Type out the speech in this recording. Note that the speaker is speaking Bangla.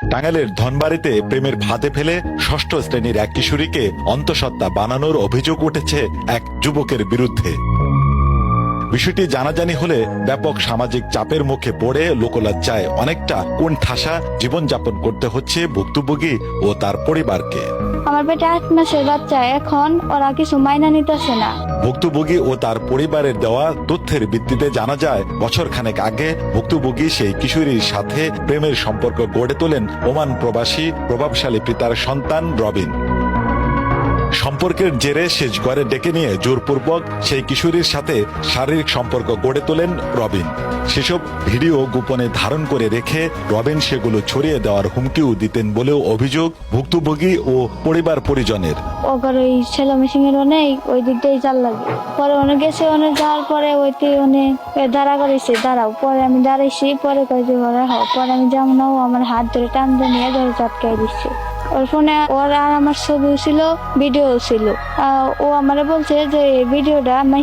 টাঙ্গাইলের ধনবাড়িতে প্রেমের ফাঁদে ফেলে ষষ্ঠ শ্রেণীর এক কিশোরীকে অন্তঃসত্ত্বা বানানোর অভিযোগ উঠেছে এক যুবকের বিরুদ্ধে। বিষয়টি জানাজানি হলে ব্যাপক সামাজিক চাপের মুখে পড়ে লোকলজ্জায় অনেকটা কোণঠাসা জীবনযাপন করতে হচ্ছে ভুক্তভোগী ও তার পরিবারকে। আমার পেটে 8 মাসের বাচ্চা, এখন ওরা কিছু মাইনা নিতেছে না। ভুক্তভোগী ও তার পরিবারের দেওয়া তথ্যের ভিত্তিতে জানা যায়, বছরখানেক আগে ভুক্তভোগী সেই কিশোরীর সাথে প্রেমের সম্পর্ক গড়ে তোলেন ওমান প্রবাসী প্রভাবশালী পিতার সন্তান রবিন। সম্পর্কের জেরে সেচ ঘরে ডেকে নিয়ে জোরপূর্বক সেই কিশোরীর সাথে শারীরিক সম্পর্ক গড়ে তোলেন রবিন। সেসব ভিডিও গোপনে ধারণ করে রেখে রবিন সেগুলো ছড়িয়ে দেওয়ার হুমকিও দিতেন বলেও অভিযোগ ভুক্তভোগী ও পরিবার পরিজনের। ওর ওই ছেলে মেশিনের অনেক ওই দিক দিয়ে জাল লাগে। পরে অনেক গেছে, অনেক যাওয়ার পরে ওইতে অনেক দাঁড়া করেছে, দাঁড়াও। পরে আমি দাঁড়াইছি, পরে কয়েছে ঘরে হও। পরে আমি যেমন ও আমার হাত ধরে টান দিয়ে নিয়ে ধরে চাটকাই দিচ্ছে। ওর ফোনে ওর আর আমার ছবিও ছিল, ভিডিও ছিল। ও আমারে বলছে যে এই ভিডিওটা আমার